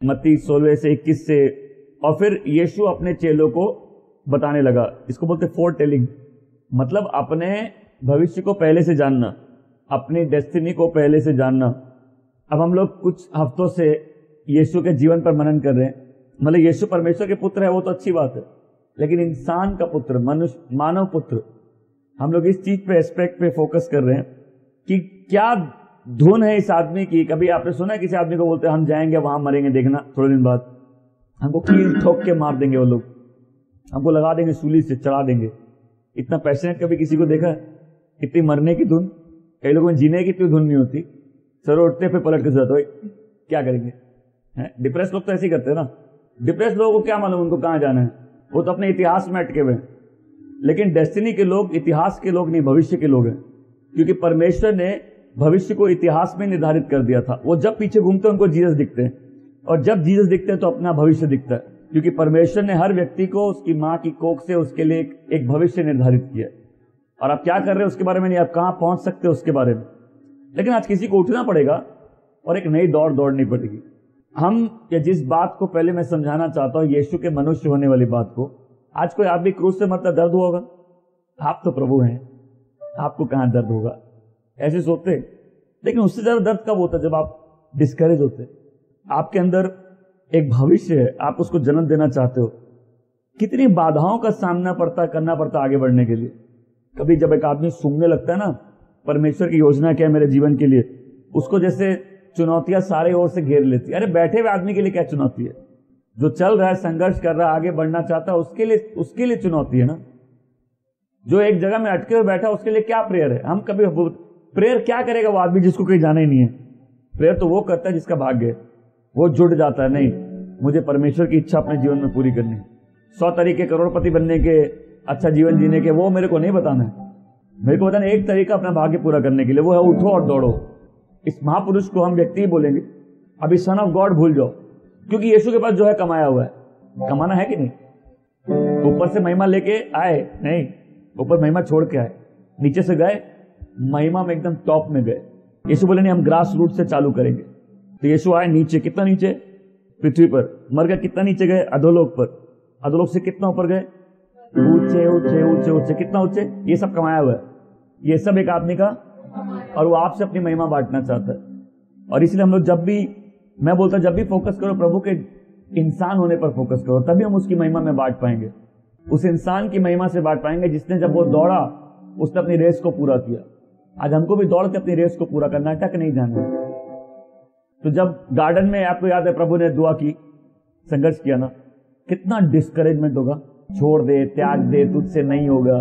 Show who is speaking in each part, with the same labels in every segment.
Speaker 1: मत्ती 16 से 21 से। और फिर यीशु अपने चेलों को बताने लगा, इसको बोलते फोर टेलिंग, मतलब अपने भविष्य को पहले से जानना, अपनी डेस्टिनी को पहले से जानना। अब हम लोग कुछ हफ्तों से यीशु के जीवन पर मनन कर रहे हैं। मतलब यीशु परमेश्वर के पुत्र है, वो तो अच्छी बात है, लेकिन इंसान का पुत्र, मनुष्य, मानव पुत्र, हम लोग इस चीज पे, एस्पेक्ट पे फोकस कर रहे हैं कि क्या धुन है इस आदमी की। कभी आपने सुना है किसी आदमी को बोलते हैं हम जाएंगे वहां मरेंगे, देखना थोड़े दिन बाद हमको कील ठोक के मार देंगे वो लोग, हमको लगा देंगे सूली से, चढ़ा देंगे। इतना पैशनेट कभी किसी को देखा है? इतनी मरने की धुन। कई लोगों में जीने की इतनी धुन नहीं होती, सर उठते फिर पलट के जाते हो, क्या करेंगे। डिप्रेस लोग तो ऐसे ही करते हैं ना। डिप्रेस लोगों को क्या मालूम उनको कहां जाना है, वो तो अपने इतिहास में अटके हुए हैं। लेकिन डेस्टिनी के लोग इतिहास के लोग नहीं, भविष्य के लोग हैं, क्योंकि परमेश्वर ने भविष्य को इतिहास में निर्धारित कर दिया था। वो जब पीछे घूमते हैं उनको जीसस दिखते हैं, और जब जीसस दिखते हैं तो अपना भविष्य दिखता है, क्योंकि परमेश्वर ने हर व्यक्ति को उसकी मां की कोख से उसके लिए एक भविष्य निर्धारित किया। और आप क्या कर रहे हैं उसके बारे में नहीं, आप कहां पहुंच सकते हो उसके बारे में। लेकिन आज किसी को उठना पड़ेगा और एक नई दौड़ दौड़नी पड़ेगी। हम या जिस बात को पहले मैं समझाना चाहता हूं, यीशु के मनुष्य होने वाली बात को, आज कोई आदमी क्रूस से मरता दर्द होगा? आप तो प्रभु हैं, आपको कहां दर्द होगा, ऐसे सोचते। लेकिन उससे ज्यादा दर्द कब होता है? जब आप डिस्करेज होते, आपके अंदर एक भविष्य है, आप उसको जन्म देना चाहते हो। कितनी बाधाओं का सामना करना पड़ता आगे बढ़ने के लिए। कभी जब एक आदमी सूंघने लगता है ना, परमेश्वर की योजना क्या है मेरे जीवन के लिए, उसको जैसे चुनौतियां सारे ओर से घेर लेती है। अरे बैठे हुए आदमी के लिए क्या चुनौती है? जो चल रहा है, संघर्ष कर रहा है, आगे बढ़ना चाहता है, उसके लिए चुनौती है ना। जो एक जगह में अटके हुए बैठा, उसके लिए क्या प्रेयर है? हम कभी प्रेयर क्या करेगा वो आदमी जिसको कहीं जाना ही नहीं है? प्रेयर तो वो करता है जिसका भाग्य है, वो जुड़ जाता है। नहीं, मुझे परमेश्वर की इच्छा अपने जीवन में पूरी करनी है। 100 तरीके करोड़पति बनने के, अच्छा जीवन जीने के, वो मेरे को नहीं बताना है। मेरे को बताना एक तरीका अपना भाग्य पूरा करने के लिए, वो है उठो और दौड़ो। इस महापुरुष को हम व्यक्ति ही बोलेंगे। अभी सन ऑफ गॉड भूल जाओ, क्योंकि यीशु के पास जो है कमाया हुआ है। कमाना है कि नहीं? ऊपर से महिमा लेके आए नहीं, ऊपर महिमा छोड़ के आए, नीचे से गए महिमा में एकदम टॉप में गए। यीशु बोले नहीं, हम ग्रास रूट से चालू करेंगे। तो यीशु आए नीचे, कितना नीचे? पृथ्वी पर। मर गए, कितना नीचे गए? अधोलोक पर। अधोलोक से कितना ऊपर गए? ऊंचे ऊंचे ऊंचे ऊंचे। कितना ऊंचे? ये सब कमाया हुआ है, ये सब एक आदमी का, और वो आपसे अपनी महिमा बांटना चाहता है। और इसलिए हम लोग जब भी, मैं बोलता जब भी फोकस करो प्रभु के इंसान होने पर फोकस करो, तभी हम उसकी महिमा में बांट पाएंगे। उस इंसान की महिमा से बांट पाएंगे जिसने जब वो दौड़ा उसने अपनी रेस को पूरा किया। आज हमको भी दौड़ के अपनी रेस को पूरा करना, टक नहीं जाना। तो जब गार्डन में, आपको याद है प्रभु ने दुआ की, संघर्ष किया ना, कितना डिस्करेजमेंट होगा, छोड़ दे, त्याग दे, तुझसे नहीं होगा।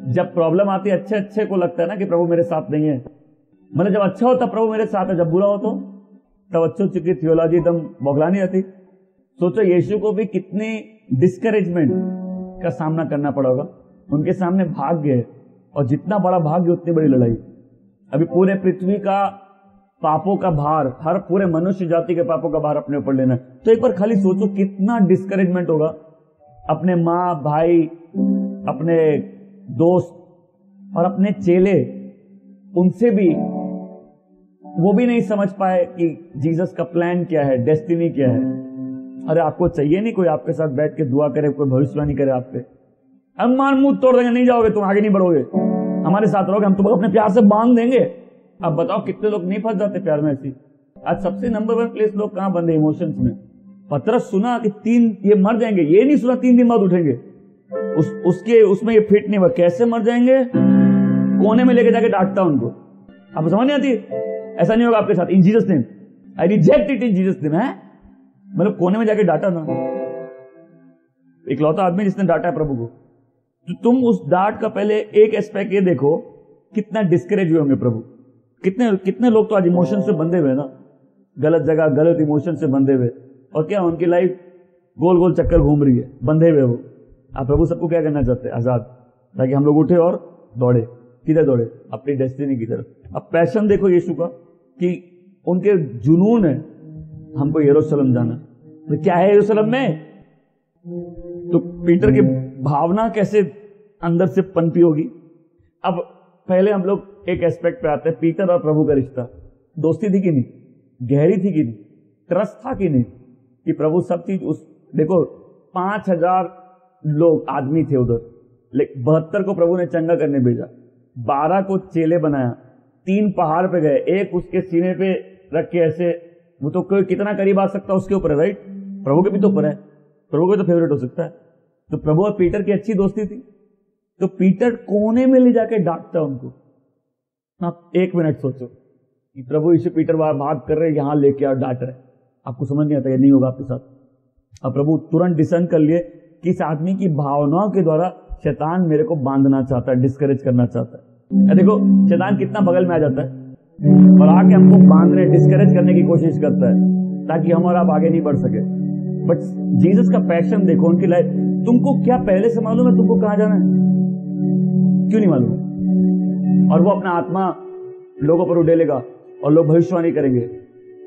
Speaker 1: जब प्रॉब्लम आती है, अच्छे को लगता है ना कि प्रभु मेरे साथ नहीं है। मतलब जब अच्छा होता प्रभु मेरे साथ है, जब बुरा हो तो तब अच्छों की थियोलॉजी एकदम बौखलानी रहती। सोचो यीशु को भी कितनी डिस्करेजमेंट का सामना करना पड़ा होगा। उनके सामने भाग्य है, और जितना बड़ा भाग्य उतनी बड़ी लड़ाई। अभी पूरे पृथ्वी का पापों का भार, हर पूरे मनुष्य जाति के पापों का भार अपने ऊपर लेना है। तो एक बार खाली सोचो कितना डिस्करेजमेंट होगा। अपने माँ, भाई, अपने दोस्त और अपने चेले, उनसे भी वो भी नहीं समझ पाए कि जीसस का प्लान क्या है, डेस्टिनी क्या है। अरे आपको चाहिए नहीं कोई आपके साथ बैठ के दुआ करे, कोई भविष्यवाणी करे आप पे? अम्मान मुंह तोड़ देंगे, नहीं जाओगे तुम, आगे नहीं बढ़ोगे, हमारे साथ रहोगे, हम तुमको अपने प्यार से बांध देंगे। अब बताओ कितने लोग नहीं फंस जाते प्यार में ऐसी। आज सबसे नंबर 1 प्लेस लोग कहां बंधे? इमोशंस में। पतरस सुना कि 3 ये मर जाएंगे, ये नहीं सुना 3 दिन बाद उठेंगे। उसमें ये फिट नहीं हुआ, कैसे मर जाएंगे? कोने में लेके जाके डांटता उनको। अब समझ नहीं आती? ऐसा नहीं होगा आपके साथ। इन Jesus name, I reject it in Jesus name. है मतलब कोने में जाके डांटा ना, इकलौता आदमी जिसने डांटा है प्रभु को। तो तुम उस डांट का पहले एक एस्पेक्ट ये देखो, कितना डिस्करेज हुए होंगे प्रभु। कितने लोग तो आज इमोशन से बंधे हुए ना, गलत जगह गलत इमोशन से बंधे हुए, और क्या उनकी लाइफ गोल गोल चक्कर घूम रही है, बंधे हुए वो। आप प्रभु सबको क्या करना चाहते हैं? आजाद, ताकि हम लोग उठे और दौड़े। किधर दौड़े? अपनी डेस्टिनी की तरफ। अब पैशन देखो यीशु का, कि उनके जुनून है हमको यरूशलेम जाना। तो क्या है यरूशलेम में? तो पीटर की भावना कैसे अंदर से पनपी होगी। अब पहले हम लोग एक एस्पेक्ट पे आते हैं, पीटर और प्रभु का रिश्ता। दोस्ती थी कि नहीं? गहरी थी कि नहीं? ट्रस्ट था कि नहीं? कि प्रभु सब चीज उस, देखो 5,000 लोग आदमी थे उधर, लेकिन 72 को प्रभु ने चंगा करने भेजा, 12 को चेले बनाया, 3 पहाड़ पे गए, एक उसके सीने पे रख के ऐसे, वो तो कोई कितना करीब आ सकता है उसके ऊपर है, राइट? प्रभु के भी तो ऊपर है, प्रभु के तो फेवरेट हो सकता है। तो प्रभु और पीटर की अच्छी दोस्ती थी, तो पीटर कोने में ले जाके डांटता उनको। आप 1 मिनट सोचो कि प्रभु यीशु पीटर बात कर रहे हैं, यहां लेके और डांट रहे, आपको समझ नहीं आता, ये नहीं होगा आपके साथ। अब प्रभु तुरंत डिसन कर लिए कि इस आदमी की भावनाओं के द्वारा शैतान मेरे को बांधना चाहता है, डिस्करेज करना चाहता है। देखो शैतान कितना बगल में आ जाता है और आके हमको बांधने, डिस्करेज करने की कोशिश करता है ताकि हम और आप आगे नहीं बढ़ सके। बट जीसस का पैशन देखो, उनकी लाइफ, तुमको क्या पहले से मालूम है तुमको कहां जाना है? क्यों नहीं मालूम? और वो अपना आत्मा लोगों पर उड़ेलेगा और लोग भविष्यवाणी करेंगे,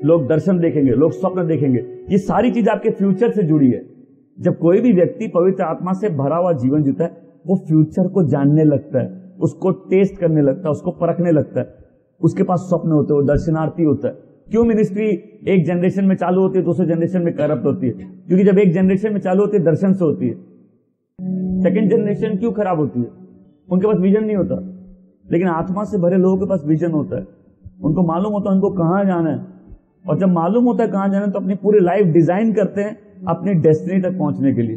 Speaker 1: लोग दर्शन देखेंगे, लोग स्वप्न देखेंगे। ये सारी चीज आपके फ्यूचर से जुड़ी है। जब कोई भी व्यक्ति पवित्र आत्मा से भरा हुआ जीवन जीता है, वो फ्यूचर को जानने लगता है, उसको टेस्ट करने लगता है, उसको परखने लगता है, उसके पास स्वप्न होते हैं, वो दर्शनार्थी होता है। क्यों मिनिस्ट्री एक जनरेशन में चालू होती है, दूसरे जनरेशन में करप्ट होती है? क्योंकि जब एक जनरेशन में चालू होती है दर्शन से होती है। सेकेंड जनरेशन क्यों खराब होती है? उनके पास विजन नहीं होता। लेकिन आत्मा से भरे लोगों के पास विजन होता है, उनको मालूम होता है उनको कहां जाना है, और जब मालूम होता है कहां जाना है तो अपनी पूरी लाइफ डिजाइन करते हैं अपनी डेस्टिनी तक पहुंचने के लिए।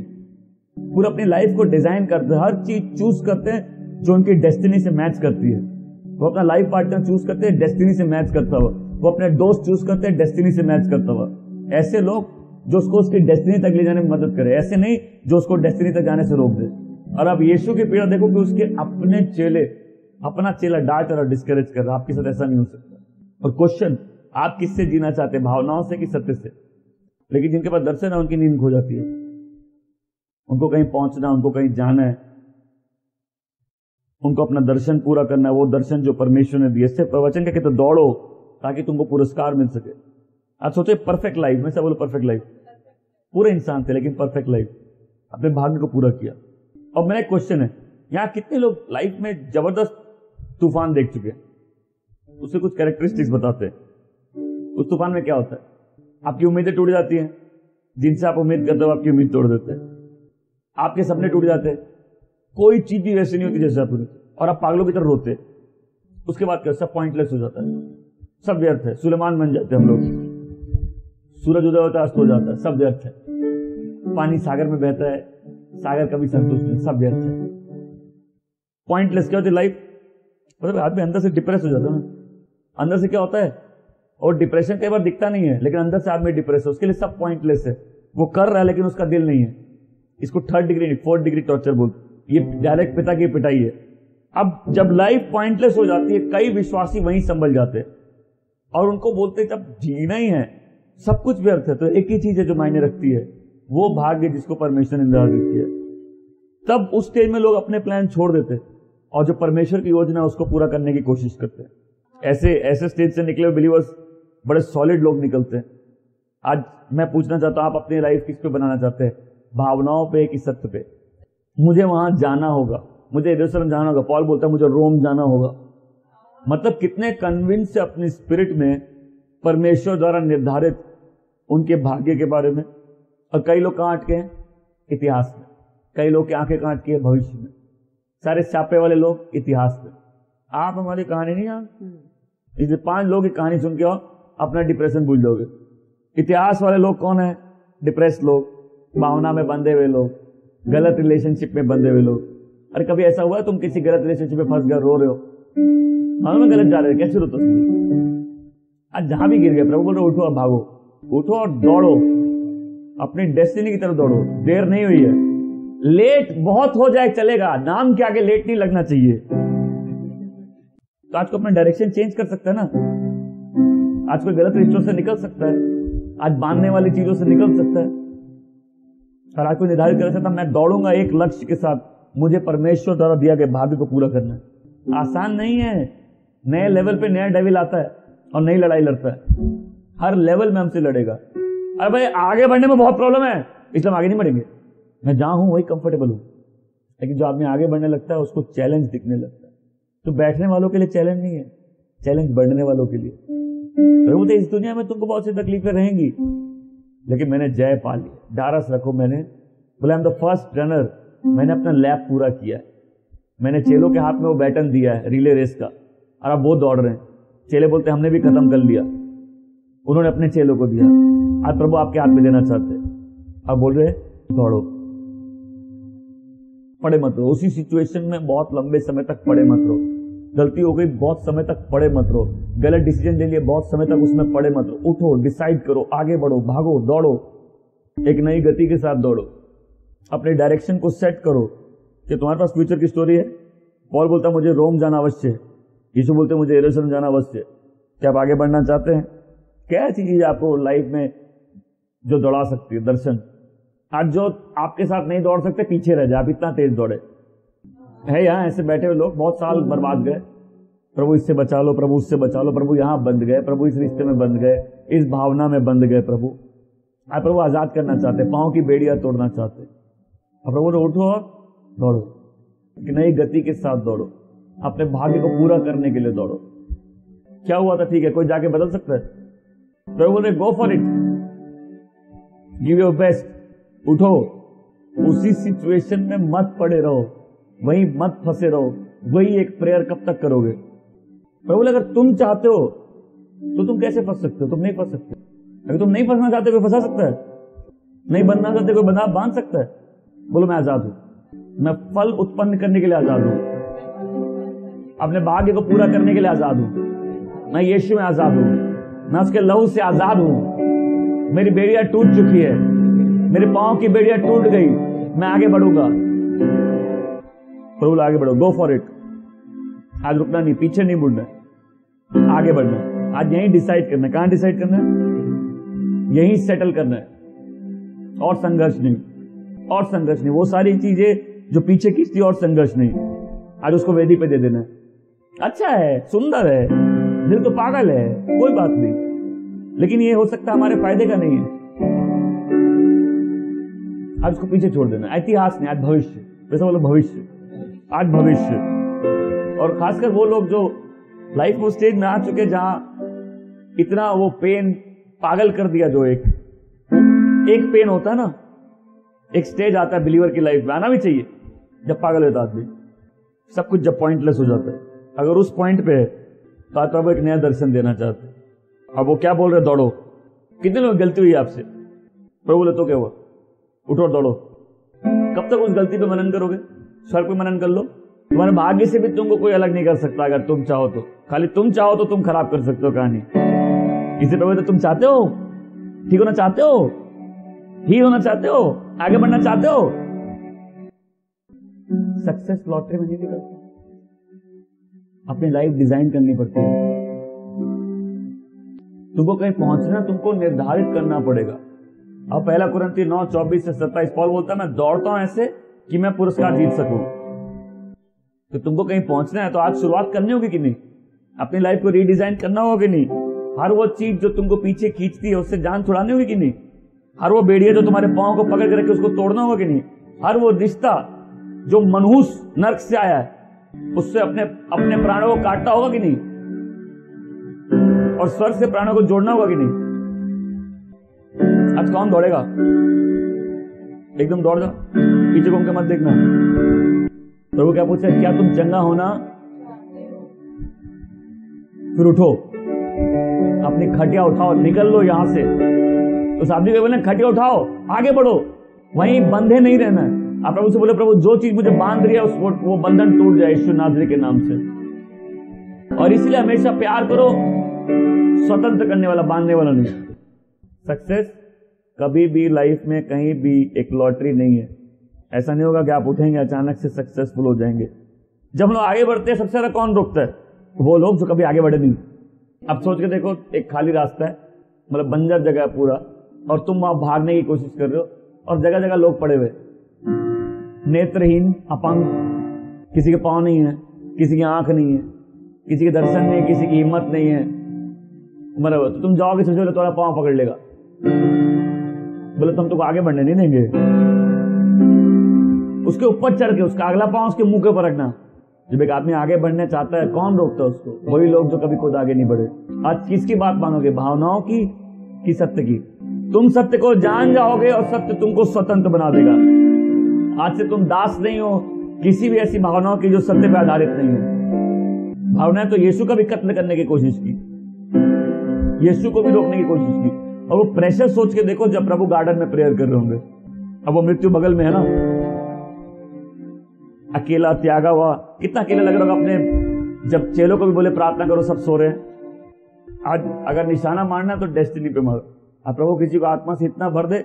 Speaker 1: पूरा अपनी लाइफ को डिजाइन करते हैं, हर चीज चूज करते हैं जो उनकी डेस्टिनी से मैच करती है। वो अपना लाइफ पार्टनर चूज करते हैं डेस्टिनी से मैच करता हुआ, वो अपने दोस्त चूज करते हैं डेस्टिनी से मैच करता हुआ। ऐसे लोग जो उसको उसकी डेस्टिनी तक ले जाने में मदद करे, ऐसे नहीं जो उसको डेस्टिनी तक जाने से रोक दे। और अब यीशु की पीड़ा देखो कि उसके अपने चेले, अपना चेला डांट और डिस्करेज कर रहा। आपके साथ ऐसा नहीं हो सकता। और क्वेश्चन, आप किससे जीना चाहते हैं, भावनाओं से कि सत्य से? लेकिन जिनके पास दर्शन है उनकी नींद खो जाती है, उनको कहीं पहुंचना, उनको कहीं जाना है, उनको अपना दर्शन पूरा करना है, वो दर्शन जो परमेश्वर ने दिए। इससे प्रवचन के तो दौड़ो ताकि तुमको पुरस्कार मिल सके। आज सोचो परफेक्ट लाइफ, मैं सब बोलो परफेक्ट लाइफ, पूरे इंसान थे लेकिन परफेक्ट लाइफ, अपने भाग्य को पूरा किया। अब मेरा एक क्वेश्चन है, यहां कितने लोग लाइफ में जबरदस्त तूफान देख चुके हैं? उससे कुछ कैरेक्टरिस्टिक्स बताते हैं। उस तूफान में क्या होता है? आपकी उम्मीदें टूट जाती हैं, जिनसे आप उम्मीद करते हो आपकी उम्मीद तोड़ देते हैं, आपके सपने टूट जाते हैं, कोई चीज भी वैसी नहीं होती जैसे आप, और आप पागलों की तरह रोते। उसके बाद क्या, सब पॉइंटलेस हो जाता है, सब व्यर्थ है, सुलेमान बन जाते हैं हम लोग। सूरज उदय होता है, अस्त हो जाता है, सब व्यर्थ है। पानी सागर में बहता है, सागर कभी संतुष्ट नहीं, सब व्यर्थ है, पॉइंटलेस। क्या होती है लाइफ? मतलब आदमी अंदर से डिप्रेस हो जाता है ना। अंदर से क्या होता है, और डिप्रेशन कई बार दिखता नहीं है लेकिन अंदर से आदमी डिप्रेस है, उसके लिए सब पॉइंटलेस है। वो कर रहा है लेकिन उसका दिल नहीं है। इसको 3rd degree 4th degree torture बोलते, ये डायरेक्ट पिता की पिटाई है। अब जब लाइफ पॉइंटलेस हो जाती है, कई विश्वासी वहीं संभल जाते हैं और उनको बोलते जब जीना ही है, सब कुछ व्यर्थ है, तो एक ही चीज है जो मायने रखती है, वो भाग्य जिसको परमेश्वर ने निर्धारित किया। तब उस स्टेज में लोग अपने प्लान छोड़ देते और जो परमेश्वर की योजना है उसको पूरा करने की कोशिश करते हैं। ऐसे स्टेज से निकले हुए बिलीवर्स बड़े सॉलिड लोग निकलते हैं। आज मैं पूछना चाहता हूं, आप अपनी लाइफ किस पे बनाना चाहते हैं? भावनाओं पे कि सत्य पे? मुझे वहां जाना होगा, मुझे यरूशलेम जाना होगा। पॉल बोलता है मुझे रोम जाना होगा। मतलब कितने कन्विंस है अपनी स्पिरिट में परमेश्वर द्वारा निर्धारित उनके भाग्य के बारे में। और कई लोग कहां अटके हैं? इतिहास में। कई लोग की आंखें कहां अटकी है? भविष्य में। सारे छापे वाले लोग इतिहास में। आप हमारी कहानी नहीं जानते। इसे 5 लोग की कहानी सुन के अपना डिप्रेशन भूल जाओगे। इतिहास वाले लोग कौन है? डिप्रेस लोग, भावना में बंधे हुए लोग, गलत रिलेशनशिप में बंधे हुए लोग। अरे कभी ऐसा हुआ तुम किसी गलत रिलेशनशिप में फंस गए, रो रहे हो, मालूम है गलत जा रहे हो, कैसे रोते? आज जहां भी गिर गए प्रभु बोल रहे उठो और भागो, उठो और दौड़ो, अपनी डेस्टिनी की तरफ दौड़ो। देर नहीं हुई है, लेट बहुत हो जाए चलेगा, नाम के आगे लेट नहीं लगना चाहिए। तो आज को अपना डायरेक्शन चेंज कर सकता है ना। आज कोई गलत रिश्तों से निकल सकता है, आज बांधने वाली चीजों से निकल सकता है। और आज कोई निर्धारित कर सकता मैं दौड़ूंगा एक लक्ष्य के साथ, मुझे परमेश्वर द्वारा दिया गया भाग्य को पूरा करना है। आसान नहीं है। नए लेवल पे नया डेविल आता है और नई लड़ाई लड़ता है। हर लेवल में हमसे लड़ेगा। अरे भाई आगे बढ़ने में बहुत प्रॉब्लम है, इसलिए हम आगे नहीं बढ़ेंगे। मैं जहां हूं वही कंफर्टेबल हूं। लेकिन जो आदमी आगे बढ़ने लगता है उसको चैलेंज दिखने लगता है। तो बैठने वालों के लिए चैलेंज नहीं है, चैलेंज बढ़ने वालों के लिए। प्रभु इस दुनिया में तुमको बहुत सी तकलीफें रहेंगी, लेकिन मैंने जय पा ली। ढारस रखो, मैंने बोला I am the first runner, मैंने अपना लैप पूरा किया है। मैंने चेलों के हाथ में वो बैटन दिया है रिले रेस का, और अब वो दौड़ रहे हैं। चेले बोलते हमने भी खत्म कर लिया, उन्होंने अपने चेलों को दिया, आज प्रभु आपके हाथ में देना चाहते। अब बोल रहे दौड़ो, पड़े मत रहो उसी सिचुएशन में, बहुत लंबे समय तक पड़े मत रहो। गलती हो गई, बहुत समय तक पड़े मत रहो। गलत डिसीजन ले लिए, बहुत समय तक उसमें पड़े मत रहो। उठो, डिसाइड करो, आगे बढ़ो, भागो, दौड़ो, एक नई गति के साथ दौड़ो। अपने डायरेक्शन को सेट करो कि तुम्हारे पास फ्यूचर की स्टोरी है। पॉल बोलता मुझे रोम जाना अवश्य है, यीशु बोलते मुझे यरूशलेम जाना अवश्य है। क्या आप आगे बढ़ना चाहते हैं? क्या ऐसी चीज आपको लाइफ में जो दौड़ा सकती है? दर्शन। आज जो आपके साथ नहीं दौड़ सकते, पीछे रह जाए, आप इतना तेज दौड़े। है यहाँ ऐसे बैठे हुए लोग, बहुत साल बर्बाद गए, प्रभु इससे बचा लो, प्रभु उससे बचा लो, प्रभु यहाँ बंध गए, प्रभु इस रिश्ते में बंध गए, इस भावना में बंध गए। प्रभु आप प्रभु आजाद करना चाहते, पांव की बेड़ियां तोड़ना चाहते। अब प्रभु ने उठो और दौड़ो, कि नई गति के साथ दौड़ो, अपने भाग्य को पूरा करने के लिए दौड़ो। क्या हुआ था? ठीक है, कोई जाके बदल सकता है? प्रभु बोले go for it, give your best, उठो। उसी सिचुएशन में मत पड़े रहो, वहीं मत फंसे रहो। वही एक प्रेयर कब तक करोगे? प्रभु बोले अगर तुम चाहते हो तो तुम कैसे फंस सकते हो? तुम नहीं फंस सकते। अगर तुम नहीं फंसना चाहते, कोई फंसा सकता है? नहीं बनना चाहते, कोई बंधा बांध सकता है? बोलो मैं आजाद हूं, मैं फल उत्पन्न करने के लिए आजाद हूं, अपने भाग्य को पूरा करने के लिए आजाद हूं। मैं यीशु में आजाद हूं, मैं उसके लहू से आजाद हूं। मेरी बेड़ियां टूट चुकी है, मेरे पांव की बेड़ियां टूट गई, मैं आगे बढ़ूंगा। प्रभु आगे बढ़ो, गो फॉर इट। आज रुकना नहीं, पीछे नहीं मुड़ना, आगे बढ़ना है। आज यहीं डिसाइड करना है। कहां डिसाइड करना है? यहीं सेटल करना है, और संघर्ष नहीं, और संघर्ष नहीं। वो सारी चीजें जो पीछे खींचती, और संघर्ष नहीं। आज उसको वेदी पे दे देना है। अच्छा है, सुंदर है, दिल तो पागल है, कोई बात नहीं, लेकिन ये हो सकता है हमारे फायदे का नहीं है। आज उसको पीछे छोड़ देना। इतिहास नहीं, आज भविष्य। वैसे बोलो भविष्य, आज भविष्य। और खासकर वो लोग जो लाइफ में स्टेज में आ चुके, जहां इतना वो पेन पागल कर दिया, जो एक पेन होता है ना, एक स्टेज आता है बिलीवर की लाइफ में, आना भी चाहिए, जब पागल होता आदमी, सब कुछ जब पॉइंटलेस हो जाता है। अगर उस पॉइंट पे तो आज प्रभु एक नया दर्शन देना चाहते। अब वो क्या बोल रहे? दौड़ो। कितने लोग गलती हुई आपसे? प्रभु बोले तो क्या हुआ? उठो और दौड़ो। कब तक उस गलती पे मनन करोगे? स्वर्ग पे मनन कर लो। तुम्हारे भाग्य से भी तुमको कोई अलग नहीं कर सकता। अगर तुम चाहो तो, खाली तुम चाहो तो तुम खराब कर सकते हो कहानी। इसे प्रभु तो तुम चाहते हो, ठीक होना चाहते हो, ही होना चाहते हो, आगे बढ़ना चाहते हो। सक्सेस लॉटरी में नहीं निकलती, अपनी लाइफ डिजाइन करनी पड़ती है। तुमको कहीं पहुंचना, तुमको निर्धारित करना पड़ेगा। अब 1 कुरिन्थियों 9:24-27 पौल बोलता है मैं दौड़ता हूं ऐसे कि मैं पुरस्कार जीत सकूं। तो तुमको कहीं पहुंचना है तो आज शुरुआत करनी होगी कि नहीं? अपनी लाइफ को रीडिजाइन करना होगा कि नहीं? हर वो चीज जो तुमको पीछे खींचती है उससे जान छुड़ानी होगी कि नहीं? हर वो बेड़िया जो तुम्हारे पांव को पकड़ के रखे उसको तोड़ना होगा कि नहीं? हर वो रिश्ता जो मनहूस नर्क से आया है उससे अपने प्राणों को काटना होगा कि नहीं? और स्वर्ग से प्राणों को जोड़ना होगा कि नहीं? आज कौन दौड़ेगा? एकदम दौड़ जाओ, पीछे घूम के मत देखना। प्रभु क्या पूछे? क्या तुम चंगा होना? फिर उठो, अपनी खटिया उठाओ, निकल लो यहां से। उस आदमी को बोले खटिया उठाओ, आगे बढ़ो, वहीं बंधे नहीं रहना है। आप प्रभु से बोले प्रभु जो चीज मुझे बांध रही है वो बंधन टूट जाए यीशु नाज़री के नाम से। और इसलिए हमेशा प्यार करो, स्वतंत्र करने वाला, बांधने वाला नहीं। सक्सेस कभी भी लाइफ में कहीं भी एक लॉटरी नहीं है। ऐसा नहीं होगा कि आप उठेंगे अचानक से सक्सेसफुल हो जाएंगे। जब हम लोग आगे बढ़ते हैं सबसे ज्यादा कौन रोकता है? वो लोग जो कभी आगे बढ़े नहीं। अब सोच के देखो, एक खाली रास्ता है, मतलब बंजर जगह है पूरा, और तुम वहां भागने की कोशिश कर रहे हो और जगह जगह लोग पड़े हुए, नेत्रहीन, अपंग, किसी के पांव नहीं है, किसी की आंख नहीं है, किसी के दर्शन नहीं है, किसी की हिम्मत नहीं है, बराबर। तो तुम जाओगे सोचो तुम्हारा पांव पकड़ लेगा, बोले तुम तुमको आगे बढ़ने नहीं देंगे। उसके ऊपर चढ़ के उसका अगला पांव उसके मुंह के ऊपर रखना। जब एक आदमी आगे बढ़ने चाहता है कौन रोकता है उसको? वही लोग जो कभी खुद आगे नहीं बढ़े। आज किसकी बात मानोगे, भावनाओं की कि सत्य की? तुम सत्य को जान जाओगे और सत्य तुमको स्वतंत्र बना देगा। आज से तुम दास नहीं हो किसी भी ऐसी भावनाओं की जो सत्य पर आधारित नहीं है। भावनाएं तो यीशु का भी कत्ल करने की कोशिश की, यीशु को भी रोकने की कोशिश की। और वो प्रेशर सोच के देखो, जब प्रभु गार्डन में प्रेयर कर रहे होंगे, अब वो मृत्यु बगल में है ना, अकेला त्यागा हुआ, कितना अकेला लग रहा होगा अपने। जब चेलों को भी बोले प्रार्थना करो, सब सो रहे हैं। आज अगर निशाना मारना है तो डेस्टिनी पे मारो। अब प्रभु किसी को आत्मा से इतना भर दे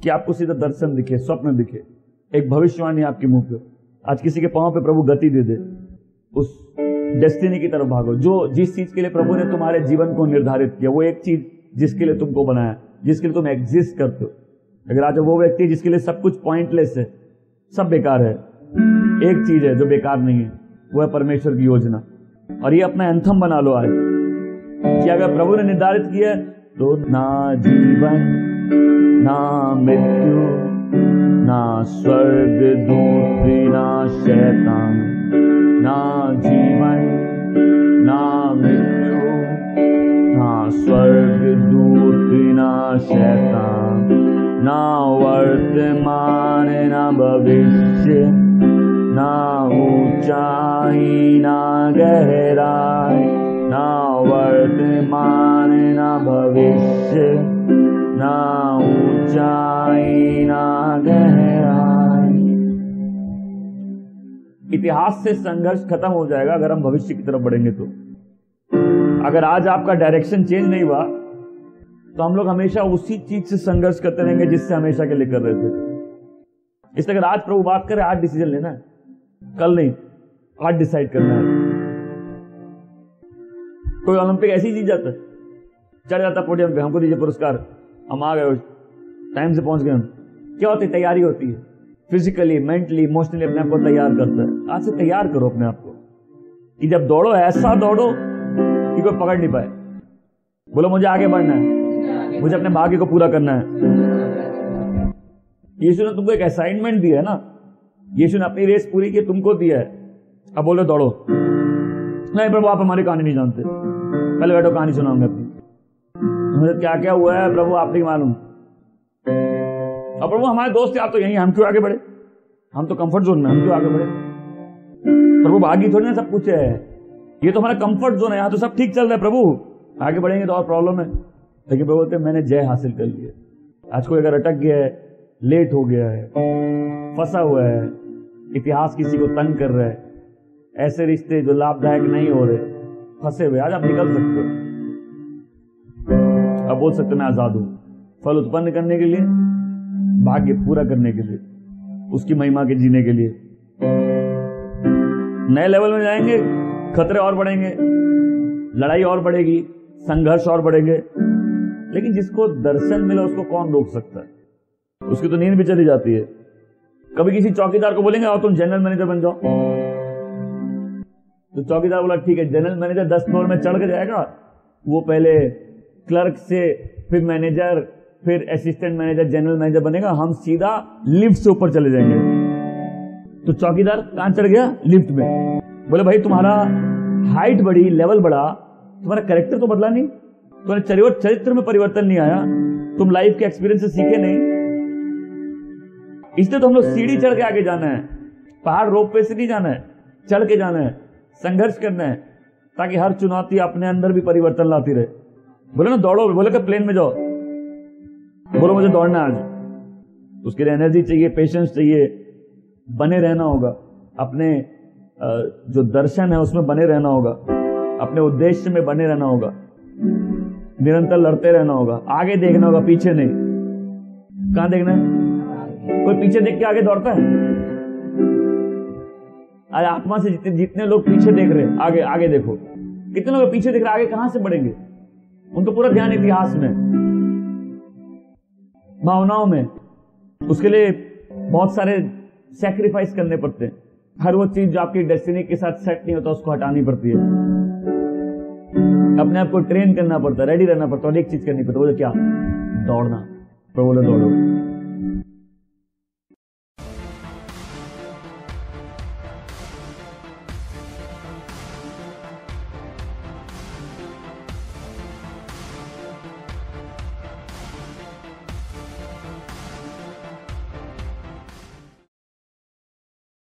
Speaker 1: कि आपको सीधा दर्शन दिखे, स्वप्न दिखे, एक भविष्यवाणी आपके मुंह पे। आज किसी के पांव पे प्रभु गति दे दे, उस डेस्टिनी की तरफ भागो। जो जिस चीज के लिए प्रभु ने तुम्हारे जीवन को निर्धारित किया, वो एक चीज जिसके लिए तुमको बनाया, जिसके लिए तुम एग्जिस्ट करते हो। अगर आज वो व्यक्ति जिसके लिए सब कुछ पॉइंटलेस है, सब बेकार है, एक चीज है जो बेकार नहीं है, वो है परमेश्वर की योजना। और ये अपना एंथम बना लो आज कि अगर प्रभु ने निर्धारित किया तो ना जीवन ना मृत्यु ना स्वर्ग दूत ना शैतान, ना जीवन ना मृत्यु ना स्वर्ग दूत ना शैतान, ना वर्तमान ना भविष्य, ना ऊंचाई ना गहराई, ना वर्तमान ना भविष्य, ना ऊंचाई ना गहराई। इतिहास से संघर्ष खत्म हो जाएगा अगर हम भविष्य की तरफ बढ़ेंगे तो। अगर आज आपका डायरेक्शन चेंज नहीं हुआ तो हम लोग हमेशा उसी चीज से संघर्ष करते रहेंगे जिससे हमेशा के लिए कर रहे थे। इसलिए अगर आज प्रभु बात करे, आज डिसीजन लेना है, कल नहीं, आज डिसाइड करना है। कोई ओलंपिक ऐसी जीत जाता है, चढ़ जाता पोडियम पे, हमको दीजिए पुरस्कार, हम आ गए, टाइम से पहुंच गए हम। क्या होती है? तैयारी होती है, फिजिकली मेंटली इमोशनली अपने आप को तैयार करता है। आज से तैयार करो अपने आप को कि जब दौड़ो ऐसा दौड़ो कि कोई पकड़ नहीं पाए। बोलो मुझे आगे बढ़ना है, मुझे अपने भाग्य को पूरा करना है। यीशु ने तुमको एक असाइनमेंट दिया है ना, यीशु ने अपनी रेस पूरी की, तुमको दिया है। अब बोलो दौड़ो। नहीं प्रभु आप हमारी कहानी नहीं जानते, पहले बैठो कहानी सुनाऊंगा अपनी, मुझे क्या क्या हुआ है प्रभु आप नहीं मालूम। अब प्रभु हमारे दोस्त यार तो यही, हम क्यों आगे बढ़े, हम तो कंफर्ट जोन में, हम क्यों आगे बढ़े। प्रभु भागी थोड़ी ना सब कुछ है, ये तो हमारा कंफर्ट जोन है, यहाँ तो सब ठीक चल रहा है प्रभु, आगे बढ़ेंगे तो और प्रॉब्लम है। लेकिन प्रभु बोलते मैंने जय हासिल कर लिया। आज कोई अगर अटक गया है, लेट हो गया है, फंसा हुआ है, इतिहास किसी को तंग कर रहा है, ऐसे रिश्ते जो लाभदायक नहीं हो रहे, फंसे हुए, आज आप निकल सकते हो। अब बोल सकते मैं आजाद हूं, फल उत्पन्न करने के लिए, भाग्य पूरा करने के लिए, उसकी महिमा के जीने के लिए। नए लेवल में जाएंगे, खतरे और बढ़ेंगे, लड़ाई और बढ़ेगी, संघर्ष और बढ़ेंगे। लेकिन जिसको दर्शन मिला उसको कौन रोक सकता है? उसकी तो नींद भी चली जाती है। कभी किसी चौकीदार को बोलेंगे आओ तुम जनरल मैनेजर बन जाओ, तो चौकीदार बोला ठीक है, जनरल मैनेजर 10 फ्लोर में चढ़ के जाएगा, वो पहले क्लर्क से, फिर मैनेजर, फिर असिस्टेंट मैनेजर, जनरल मैनेजर बनेगा, हम सीधा लिफ्ट से ऊपर चले जाएंगे। तो चौकीदार कहां चढ़ गया? लिफ्ट में। बोले भाई तुम्हारा हाइट बढ़ी, लेवल बढ़ा, तुम्हारा कैरेक्टर तो बदला नहीं, तुम्हारे चरित्र में परिवर्तन नहीं आया, तुम लाइफ के एक्सपीरियंस से सीखे नहीं। इसलिए तो हम लोग सीढ़ी चढ़ के आगे जाना है, पहाड़ रोप पे से नहीं जाना है, चढ़ के जाना है, संघर्ष करना है, ताकि हर चुनौती अपने अंदर भी परिवर्तन लाती रहे। बोले ना दौड़ो, बोले कि प्लेन में जाओ, बोलो मुझे दौड़ना आज, उसके लिए एनर्जी चाहिए, पेशेंस चाहिए, बने रहना होगा, अपने जो दर्शन है उसमें बने रहना होगा, अपने उद्देश्य में बने रहना होगा, निरंतर लड़ते रहना होगा, आगे देखना होगा, पीछे नहीं। कहां देखना है? कोई पीछे देख के आगे दौड़ता है? आज आत्मा से जितने लोग पीछे देख रहे हैं, आगे आगे देखो, कितने लोग पीछे देख रहे हैं, आगे कहां से बढ़ेंगे? उनको पूरा ध्यान इतिहास में, भावनाओं में, उसके लिए बहुत सारे सैक्रिफाइस करने पड़ते हैं। हर वो चीज जो आपकी डेस्टिनी के साथ सेट नहीं होता उसको हटानी पड़ती है, अपने आप को ट्रेन करना पड़ता है, रेडी रहना पड़ता है, और एक चीज करनी पड़ती है, वो क्या? दौड़ना। प्रभु बोले दौड़ो।